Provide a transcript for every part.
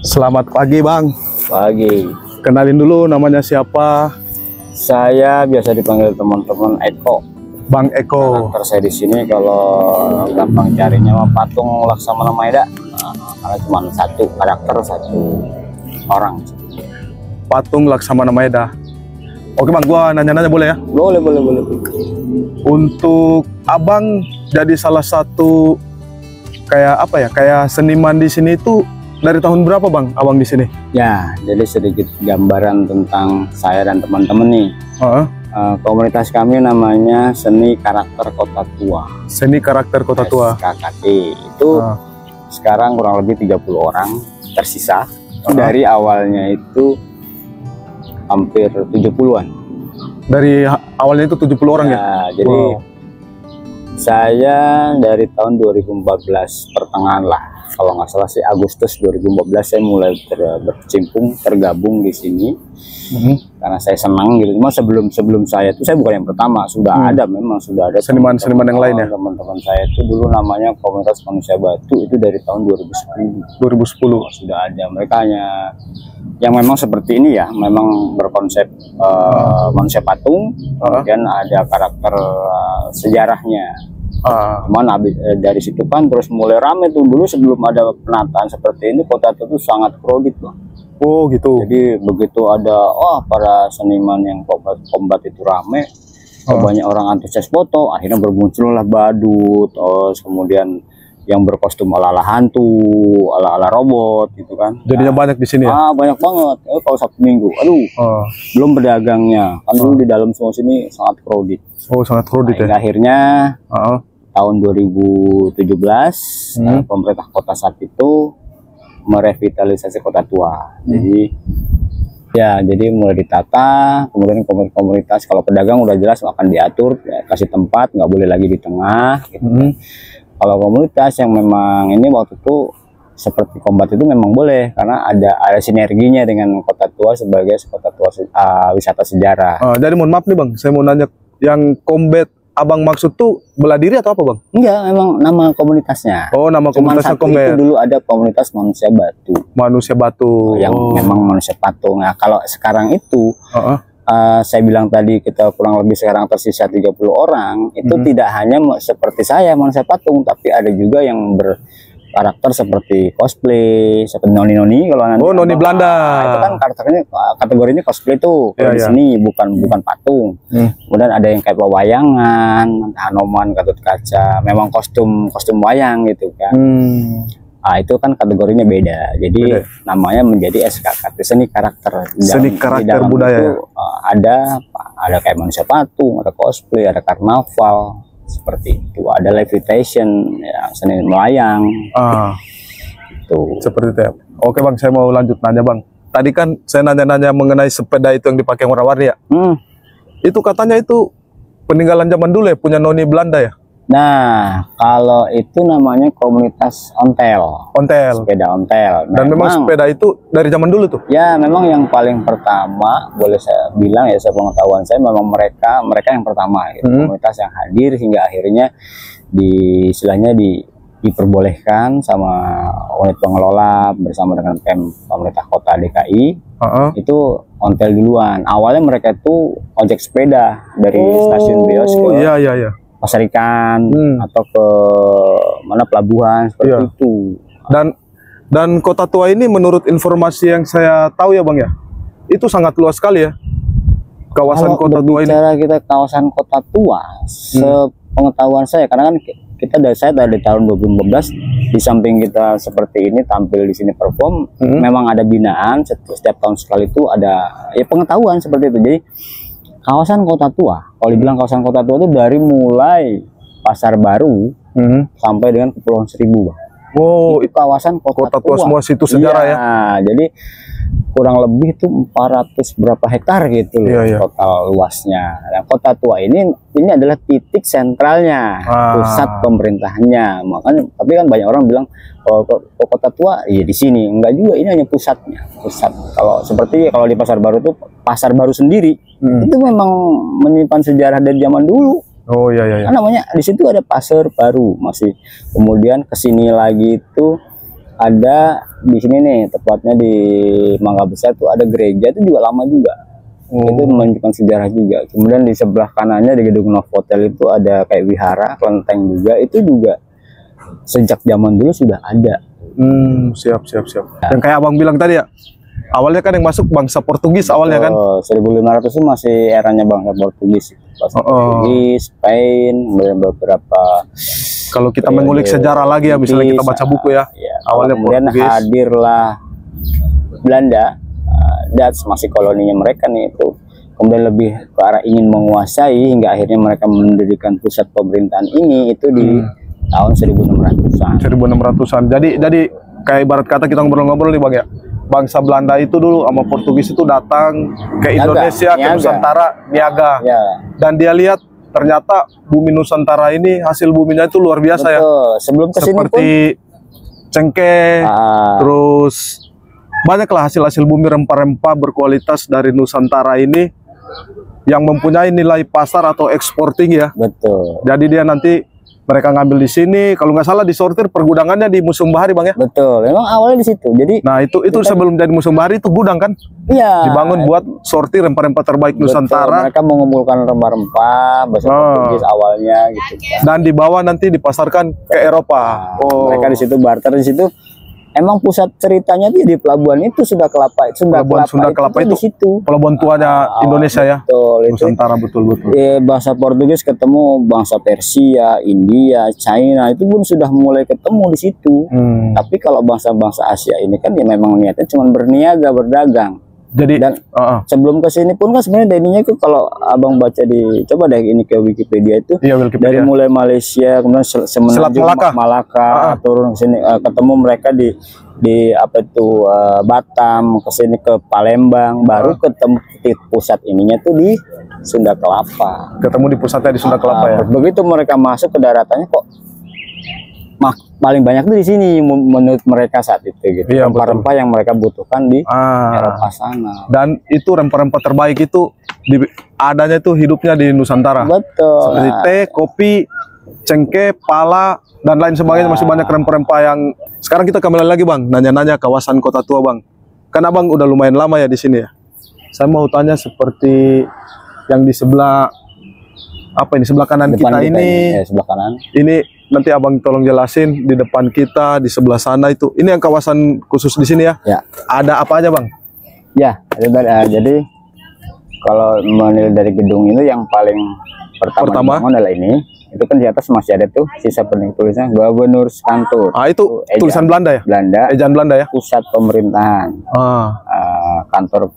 Selamat pagi Bang. Pagi. Kenalin dulu namanya siapa? Saya biasa dipanggil teman-teman Eko. Bang Eko. Karakter saya di sini kalau gampang carinya mah patung Laksamana Maeda. Karena cuma satu karakter, satu orang. Patung Laksamana Maeda. Oke Bang, gua nanya-nanya boleh ya? Boleh. Untuk Abang jadi salah satu kayak apa ya? Kayak seniman di sini itu dari tahun berapa Bang Abang di sini? Ya, jadi sedikit gambaran tentang saya dan teman-teman nih. Komunitas kami namanya Seni Karakter Kota Tua. Seni Karakter Kota Tua. SKKT. Itu sekarang kurang lebih 30 orang tersisa. Dari awalnya itu hampir 70-an. Dari awalnya itu 70 orang ya? Jadi saya dari tahun 2014 pertengahan lah. Kalau nggak salah sih Agustus 2014 saya mulai berkecimpung, tergabung di sini. Karena saya senang gitu. Cuma sebelum saya itu saya bukan yang pertama, sudah ada seniman-seniman yang lain ya. Teman-teman saya itu dulu namanya Komunitas Manusia Batu, itu dari tahun 2010. Sudah ada, mereka hanya yang memang seperti ini ya, memang berkonsep manusia patung, kemudian ada karakter sejarahnya. Cuman dari situ kan terus mulai rame tuh. Dulu sebelum ada penataan seperti ini, kota itu sangat crowded Bang. Oh gitu. Jadi begitu ada para seniman yang kombat itu rame, banyak orang antusias foto, akhirnya bermuncullah badut, kemudian yang berkostum ala-ala hantu, ala-ala robot gitu kan. Jadinya banyak di sini ya? Banyak banget. Kalau Sabtu Minggu, belum pedagangnya. Kan dulu di dalam semua sini sangat crowded. Oh, sangat crowded ya. Akhirnya tahun 2017 pemerintah kota saat itu merevitalisasi Kota Tua. Jadi mulai ditata, kemudian komunitas kalau pedagang udah jelas akan diatur, ya, kasih tempat, nggak boleh lagi di tengah gitu. Kalau komunitas yang memang ini waktu itu seperti kombat itu memang boleh karena ada sinerginya dengan Kota Tua sebagai Kota Tua wisata sejarah. Jadi mohon maaf nih Bang, saya mau nanya, yang combat Abang maksud tuh bela diri atau apa Bang? Enggak, memang nama komunitasnya. Oh, nama komunitasnya combat. Itu dulu ada komunitas Manusia Batu. Manusia Batu. Yang memang manusia patung. Nah, kalau sekarang itu saya bilang tadi kita kurang lebih sekarang tersisa 30 orang, itu tidak hanya seperti saya manusia patung, tapi ada juga yang berkarakter seperti cosplay, seperti noni-noni kalau nanti. Noni Belanda. Itu kan kategorinya cosplay tuh. Kalau di sini bukan patung. Kemudian ada yang kayak pewayangan, Hanoman, Gatot Kaca, memang kostum wayang gitu kan. Itu kan kategorinya beda. Jadi namanya menjadi SKKT, Seni Karakter. Seni Karakter Budaya. Itu, ada kayak manusia patung, ada cosplay, ada karnaval seperti itu, ada levitation, ya, seni melayang. Itu. Seperti itu ya. Oke Bang, saya mau lanjut nanya Bang. Tadi kan saya nanya-nanya mengenai sepeda itu yang dipakai warna-warni ya. Itu katanya itu peninggalan zaman dulu ya, punya noni Belanda ya. Nah, kalau itu namanya komunitas ontel. Sepeda ontel. Dan memang sepeda itu dari zaman dulu tuh? Ya, memang yang paling pertama, boleh saya bilang ya, sepengetahuan saya memang mereka yang pertama gitu. Komunitas yang hadir hingga akhirnya istilahnya diperbolehkan sama unit pengelola bersama dengan pemerintah kota DKI. Itu ontel duluan. Awalnya mereka itu ojek sepeda dari stasiun Bios ke Pasar Ikan atau ke mana pelabuhan seperti itu. Dan Kota Tua ini menurut informasi yang saya tahu ya Bang ya, itu sangat luas sekali ya kawasan Kota Tua ini. Kalau kita kawasan Kota Tua, sepengetahuan saya, karena kan saya dari tahun 2015 di samping kita seperti ini tampil di sini perform, memang ada binaan setiap tahun sekali itu ada ya pengetahuan seperti itu. Jadi kawasan Kota Tua, kalau dibilang kawasan Kota Tua itu dari mulai Pasar Baru sampai dengan Kepulauan Seribu, Bang. Itu kawasan Kota Tua. Semua situs sejarah ya. Jadi kurang lebih itu 400 berapa hektar gitu total luasnya. Nah, Kota Tua ini adalah titik sentralnya, pusat pemerintahannya. Makanya tapi kan banyak orang bilang Kota Tua ya di sini, enggak juga, ini hanya pusatnya. Kalau di Pasar Baru itu Pasar Baru sendiri itu memang menyimpan sejarah dari zaman dulu. Kan namanya di situ ada Pasar Baru masih. Kemudian kesini lagi itu ada di sini nih, tepatnya di Mangga Besar tuh ada gereja, itu juga lama juga. Itu menunjukkan sejarah juga. Kemudian di sebelah kanannya di gedung Novotel itu ada kayak wihara, kelenteng juga. Itu juga sejak zaman dulu sudah ada. Siap. Yang kayak abang bilang tadi ya, awalnya kan yang masuk bangsa Portugis awalnya kan. 1500 itu masih eranya bangsa Portugis. Portugis, Spain, kemudian beberapa. Kalau kita mengulik sejarah lagi ya, misalnya kita baca buku ya, awalnya kemudian Portugis. Hadirlah Belanda, Dutch masih koloninya mereka nih itu. Kemudian lebih ke arah ingin menguasai hingga akhirnya mereka mendirikan pusat pemerintahan ini itu di tahun 1600-an. 1600-an. Jadi kayak ibarat kata kita ngobrol-ngobrol nih Bang ya. Bangsa Belanda itu dulu sama Portugis itu datang ke Indonesia, ke Nusantara, niaga. Ya. Dan dia lihat ternyata bumi Nusantara ini hasil buminya itu luar biasa. Betul. Ya. Sebelum kesini seperti cengkeh, terus banyaklah hasil-hasil bumi rempah-rempah berkualitas dari Nusantara ini yang mempunyai nilai pasar atau ekspor tinggi ya. Betul. Jadi dia nanti mereka ngambil di sini, kalau nggak salah disortir pergudangannya di Museum Bahari Bang ya. Betul. Memang awalnya di situ. Jadi nah itu sebelum jadi Museum Bahari itu gudang kan? Iya. Dibangun buat sortir rempah-rempah terbaik Nusantara. Mereka mengumpulkan rempah-rempah bahasa Portugis awalnya gitu. Dan dibawa nanti dipasarkan ke Eropa. Mereka di situ barter di situ. Emang pusat ceritanya di pelabuhan itu Sunda Kelapa. Sunda Kelapa itu di situ. Pelabuhan tuanya Indonesia ya. Betul. Nusantara betul. Bahasa Portugis ketemu bangsa Persia, India, China itu pun sudah mulai ketemu di situ. Tapi kalau bangsa-bangsa Asia ini kan ya memang niatnya cuma berniaga, berdagang. Jadi dan sebelum kesini pun kan sebenarnya ininya itu kalau abang baca coba deh ini ke Wikipedia itu dari mulai Malaysia kemudian semenanjung Malaka turun ke sini ketemu mereka di apa itu Batam, ke sini ke Palembang, baru ketemu di pusat ininya tuh di Sunda Kelapa. Ketemu di pusatnya di Sunda Kelapa ya. Begitu mereka masuk ke daratannya kok paling banyak tuh di sini menurut mereka saat itu gitu. Rempah-rempah yang mereka butuhkan di Eropa sana. Dan itu rempah-rempah terbaik itu adanya itu hidupnya di Nusantara. Betul. Seperti teh, kopi, cengkeh, pala dan lain sebagainya. Masih banyak rempah-rempah yang sekarang kita kembali lagi Bang, nanya-nanya kawasan Kota Tua Bang. Kan Abang udah lumayan lama ya di sini ya. Saya mau tanya seperti yang di sebelah sebelah kanan kita ini. Sebelah kanan. Ini nanti Abang tolong jelasin di depan kita, di sebelah sana itu. Ini yang kawasan khusus di sini ya? Ya. Ada apa aja Bang? Ya, jadi kalau menilai dari gedung itu yang paling pertama adalah ini. Itu kan di atas masih ada tuh sisa tulisannya Gubernurs Kantor. Itu tulisan Belanda ya? Ejaan Belanda ya? Pusat pemerintahan. Kantor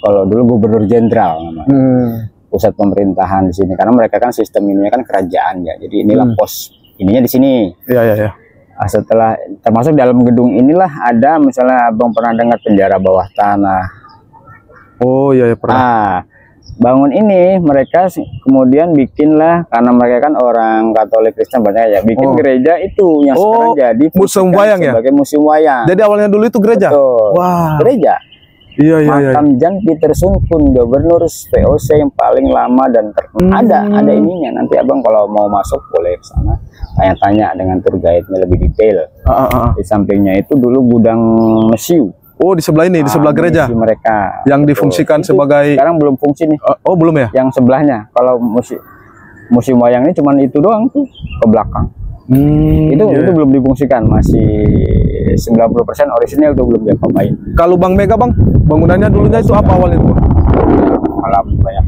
kalau dulu Gubernur Jenderal namanya. Pusat pemerintahan di sini karena mereka kan sistem ininya kan kerajaan ya, jadi inilah pos ininya di sini. Iya. Setelah termasuk dalam gedung inilah ada misalnya abang pernah dengar penjara bawah tanah. Oh iya pernah. Bangun ini mereka kemudian bikinlah karena mereka kan orang Katolik Kristen banyak ya, bikin gereja itu yang sekarang jadi museum wayang ya, sebagai museum wayang. Jadi awalnya dulu itu gereja. Betul. Wah. Gereja. Iya. Makam Jan Pieterson pun Gubernur VOC yang paling lama dan ada ininya. Nanti abang kalau mau masuk boleh ke sana tanya-tanya dengan tour guide-nya lebih detail. Di sampingnya itu dulu gudang mesiu. Oh di sebelah ini, di sebelah gereja mereka yang difungsikan sebagai sekarang belum fungsi nih. Oh belum ya? Yang sebelahnya kalau museum wayang ini cuman itu doang tuh ke belakang. Itu belum difungsikan, masih 90% orisinil tuh belum diapa-apain. Kalau Bang Mega Bang, bangunannya dulunya itu apa awalnya tuh? Malah banyak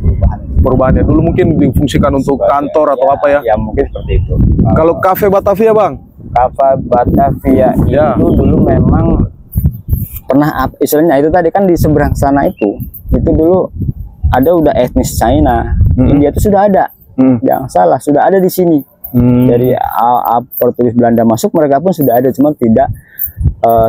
perubahannya. Dulu mungkin difungsikan untuk kantor atau apa ya? Ya mungkin seperti itu. Kalau Cafe Batavia Bang? Cafe Batavia itu dulu memang pernah istilahnya itu tadi kan di seberang sana itu dulu udah etnis China. India itu sudah ada. Jangan salah, sudah ada di sini. Dari Portugis Belanda masuk mereka pun sudah ada, cuma tidak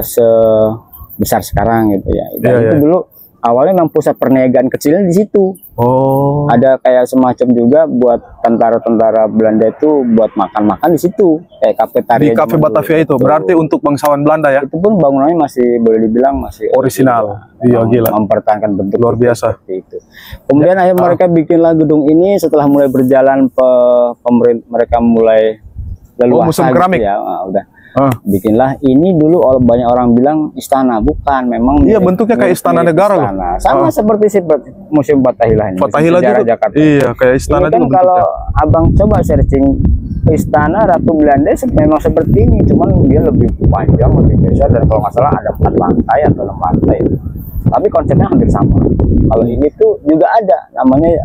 sebesar sekarang gitu ya. Itu dulu awalnya memang pusat perniagaan kecilnya di situ. Oh. Ada kayak semacam juga buat tentara-tentara Belanda itu buat makan-makan di situ. Kayak kafetaria. Di Cafe Batavia itu berarti untuk bangsawan Belanda ya? Itu pun bangunannya masih boleh dibilang masih orisinal. Iya gila. Mempertahankan bentuk luar biasa. Itu. Kemudian akhirnya mereka bikinlah gedung ini setelah mulai berjalan pemerintah mereka mulai leluasa museum keramik. Gitu ya. Udah. Bikinlah ini dulu banyak orang bilang istana, bukan, memang Iya, bentuknya kayak istana negara loh. Sama seperti Museum Fathahillah ini. Fathahillah juga. Jakarta. Iya, kayak istana ini kan juga kalau bentuknya. abang coba searching istana Ratu Belanda memang seperti ini, cuman dia lebih panjang, lebih besar, dan kalau nggak salah ada 4 lantai atau 6 lantai. Tapi konsepnya hampir sama. Kalau ini tuh juga ada namanya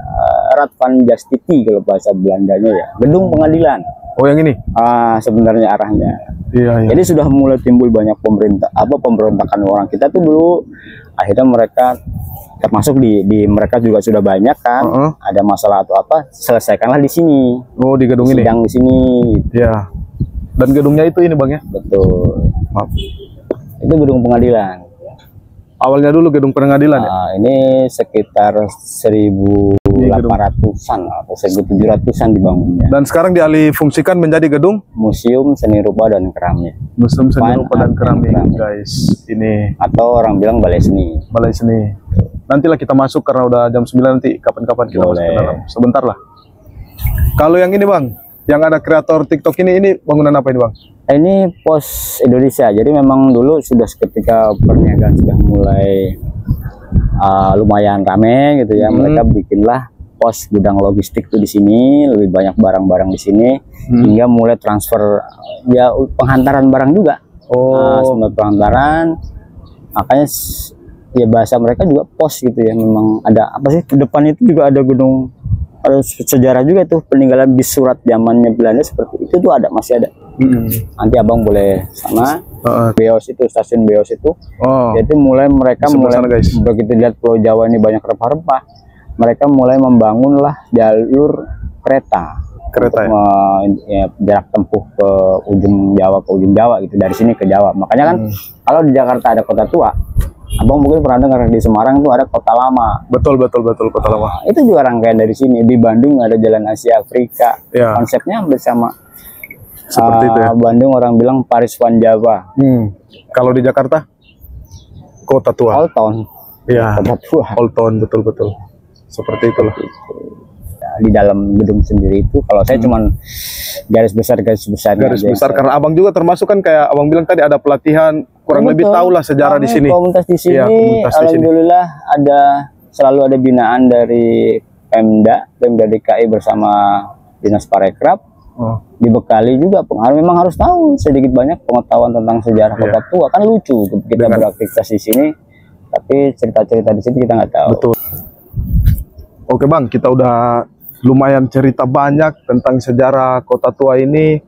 Raad van Justiti kalau bahasa Belandanya ya, gedung pengadilan. Oh, yang ini? Sebenarnya arahnya. Iya, iya. Jadi sudah mulai timbul banyak pemberontakan orang kita tuh dulu. Akhirnya mereka termasuk di mereka juga sudah banyak kan. Ada masalah atau apa, selesaikanlah di sini. Oh, di gedung ini. Sidang di sini. Iya. Dan gedungnya itu ini Bang ya? Betul. Maaf. Itu gedung pengadilan. Awalnya dulu gedung pengadilan ya? Ini sekitar 1800-an atau 1700-an dibangunnya. Dan sekarang dialih fungsikan menjadi gedung Museum Seni Rupa dan Keramik. Museum Seni Rupa dan Keramik, guys. Ini atau orang bilang balai seni. Balai seni. Nantilah kita masuk karena udah jam 9 nanti. Kapan-kapan kita masuk ke dalam. Sebentar lah. Kalau yang ini Bang, yang ada kreator TikTok ini bangunan apa ini Bang? Ini Pos Indonesia. Jadi memang dulu sudah ketika perniagaan sudah mulai lumayan rame gitu ya. Mereka bikinlah pos gudang logistik tuh di sini, lebih banyak barang-barang di sini, hingga mulai transfer ya penghantaran barang juga. Semua penghantaran. Makanya ya bahasa mereka juga pos gitu ya. Memang ada apa sih, di depan itu juga ada gedung, ada sejarah juga tuh, peninggalan bis surat zamannya Belanda seperti itu tuh ada, masih ada. Nanti abang boleh sana. Beos itu, stasiun Beos itu. Jadi mereka mulai begitu lihat Pulau Jawa ini banyak rempah-rempah, mereka mulai membangunlah jalur kereta ya, jarak tempuh ke ujung Jawa gitu, dari sini ke Jawa. Makanya kan kalau di Jakarta ada Kota Tua, abang mungkin pernah dengar di Semarang tuh ada Kota Lama. Betul Kota Lama. Itu juga rangkaian dari sini. Di Bandung ada Jalan Asia Afrika. Konsepnya hampir sama. Seperti itu ya. Bandung orang bilang Paris Van Java. Kalau di Jakarta Kota Tua. Old Town. Iya. Kota Tua. Old Town, betul. Seperti itulah. Di dalam gedung sendiri itu, kalau saya cuman garis besar karena abang juga termasuk kan, kayak abang bilang tadi ada pelatihan, kurang lebih tahulah sejarah di sini. Komunitas di sini, alhamdulillah selalu ada binaan dari Pemda DKI bersama Dinas Parekraf. Dibekali juga memang harus tahu sedikit banyak pengetahuan tentang sejarah Kota Tua. Kan lucu kita beraktivitas di sini, tapi cerita-cerita di sini kita nggak tahu. Betul. Oke Bang, kita udah lumayan cerita banyak tentang sejarah Kota Tua ini,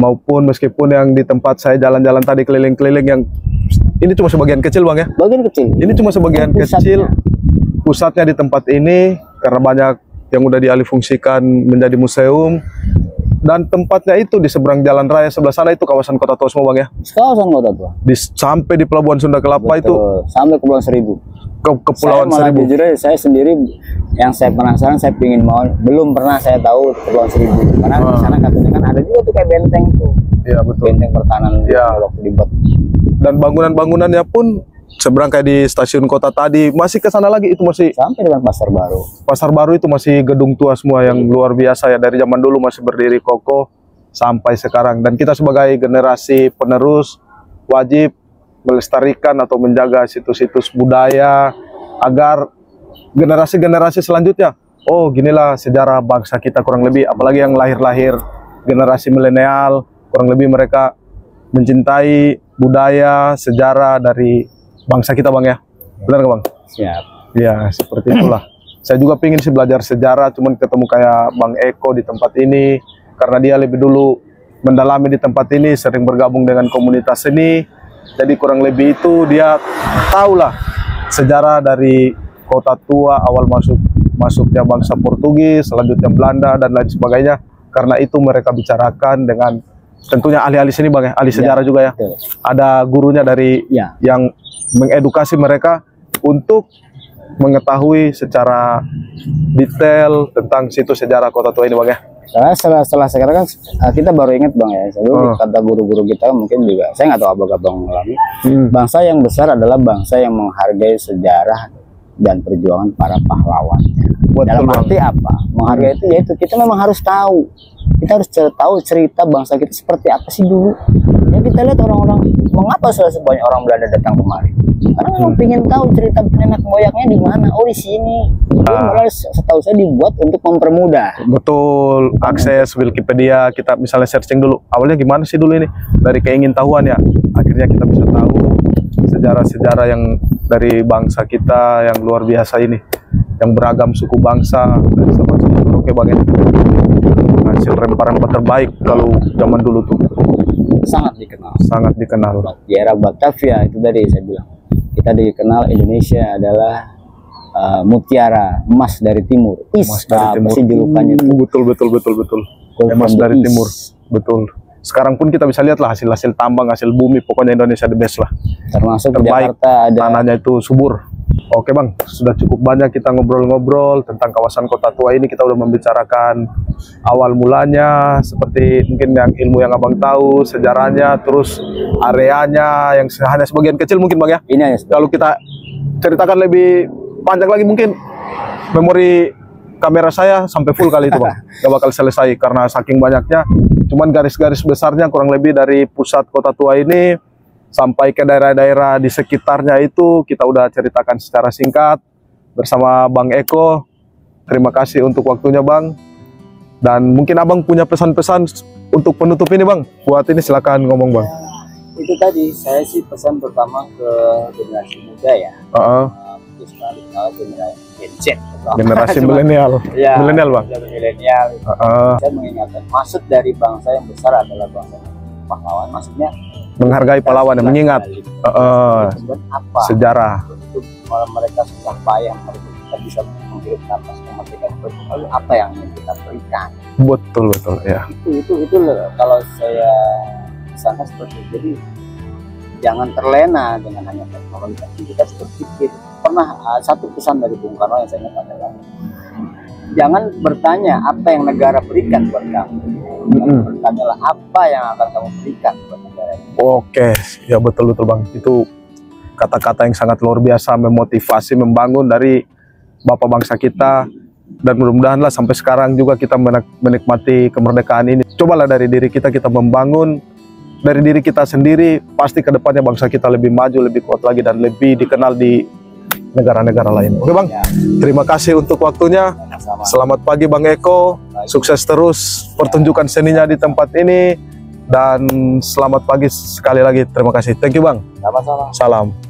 maupun meskipun yang di tempat saya jalan-jalan tadi keliling-keliling, yang ini cuma sebagian kecil Bang ya? Bagian kecil. Ini cuma sebagian kecil. Pusatnya di tempat ini, karena banyak yang udah dialih fungsikan menjadi museum. Dan tempatnya itu di seberang jalan raya sebelah sana itu kawasan Kota Tua semua Bang ya? Kawasan Kota Tua. Sampai di Pelabuhan Sunda Kelapa. Betul. Itu sampai Kepulauan Seribu. Kepulauan Seribu. Jujur aja, saya sendiri yang saya penasaran, saya pingin belum pernah saya tahu Kepulauan Seribu. Karena di sana katanya kan ada juga tuh kayak benteng tuh. Iya betul. Benteng pertahanan waktu dibuat. Dan bangunan-bangunannya pun seberang kayak di stasiun kota tadi, masih ke sana lagi, itu masih sampai dengan Pasar Baru. Pasar Baru itu masih gedung tua semua yang luar biasa ya, dari zaman dulu masih berdiri kokoh sampai sekarang. Dan kita sebagai generasi penerus wajib melestarikan atau menjaga situs-situs budaya agar generasi-generasi selanjutnya, oh ginilah sejarah bangsa kita kurang lebih, apalagi yang lahir-lahir generasi milenial, kurang lebih mereka mencintai budaya, sejarah dari bangsa kita Bang ya, benar nggak Bang? Siap. Ya seperti itulah. Saya juga pingin sih belajar sejarah, cuman ketemu kayak Bang Eko di tempat ini, karena dia lebih dulu mendalami di tempat ini, sering bergabung dengan komunitas seni, jadi kurang lebih itu dia tahulah sejarah dari Kota Tua, awal masuknya bangsa Portugis, selanjutnya Belanda dan lain sebagainya. Karena itu mereka bicarakan dengan tentunya ahli-ahli seni Bang ya, ahli sejarah juga ya. Ada gurunya dari yang mengedukasi mereka untuk mengetahui secara detail tentang situs sejarah Kota Tua ini Bang ya. Karena setelah sekarang kan kita baru ingat Bang ya, kata guru-guru kita mungkin juga, saya nggak tahu apakah Bang mengalami, bangsa yang besar adalah bangsa yang menghargai sejarah dan perjuangan para pahlawan. Dalam arti apa? Menghargai itu yaitu kita memang harus tahu. Kita kita harus tahu cerita bangsa kita seperti apa sih dulu. Ya kita lihat orang-orang, mengapa sudah sebanyak orang Belanda datang kemari? Karena memang pengen tahu cerita nenek moyangnya di mana. Oh di sini. Malah setahu saya dibuat untuk mempermudah. Betul, akses Wikipedia, kita misalnya searching dulu. Awalnya gimana sih dulu ini? Dari keingintahuan ya. Akhirnya kita bisa tahu sejarah-sejarah yang dari bangsa kita yang luar biasa ini. Yang beragam suku bangsa dari Sabang sampai Merauke Bang ya. Hasil rempah-rempah terbaik kalau zaman dulu tuh. Sangat dikenal. Sangat dikenal. Di era Batavia itu tadi saya bilang. Kita dikenal Indonesia adalah mutiara emas dari timur. Emas dari timur. Sih julukannya itu. Betul. Emas dari timur. Betul. Sekarang pun kita bisa lihat lah hasil tambang, hasil bumi, pokoknya Indonesia the best lah. Termasuk terbaik, Jakarta ada tanahnya itu subur. Oke Bang, sudah cukup banyak kita ngobrol-ngobrol tentang kawasan Kota Tua ini. Kita udah membicarakan awal mulanya, seperti mungkin yang ilmu yang Abang tahu, sejarahnya, terus areanya yang hanya sebagian kecil mungkin Bang ya. ini hanya Kalau kita ceritakan lebih panjang lagi mungkin memori kamera saya sampai full kali itu Bang. Gak bakal selesai karena saking banyaknya. Cuman garis-garis besarnya kurang lebih dari pusat Kota Tua ini sampai ke daerah-daerah di sekitarnya itu kita udah ceritakan secara singkat bersama Bang Eko. Terima kasih untuk waktunya Bang. Dan mungkin Abang punya pesan-pesan untuk penutup ini Bang. Buat ini silakan ngomong Bang. itu tadi saya sih pesan pertama ke generasi muda ya. Sekali kalau generasi Gen Z, Generasi milenial. Ya, milenial Bang. Milenial. Saya mengingatkan maksud dari bangsa yang besar adalah bangsa pahlawan. Maksudnya menghargai pahlawan, mengingat apa sejarah. Untuk mereka sudah payah, mereka kita bisa menghirup nafas kemerdekaan. Lalu apa yang ingin kita berikan? Betul ya. Itu kalau saya sana seperti itu. Jadi jangan terlena dengan hanya teknologi, tapi kita harus berpikir. Pernah satu pesan dari Bung Karno yang saya ingat adalah jangan bertanya apa yang negara berikan buat kamu. Bertanyalah apa yang akan kamu berikan buat negara ini. Oke, ya betul Bang. Itu kata-kata yang sangat luar biasa, memotivasi, membangun dari Bapak bangsa kita. Dan mudah-mudahanlah sampai sekarang juga kita menikmati kemerdekaan ini. Cobalah dari diri kita membangun dari diri kita sendiri. Pasti kedepannya bangsa kita lebih maju, lebih kuat lagi, dan lebih dikenal di negara-negara lain. Oke Bang, terima kasih untuk waktunya. Selamat pagi Bang Eko, sukses terus pertunjukan seninya di tempat ini, dan selamat pagi sekali lagi. Terima kasih, thank you Bang. Sama-sama. Salam.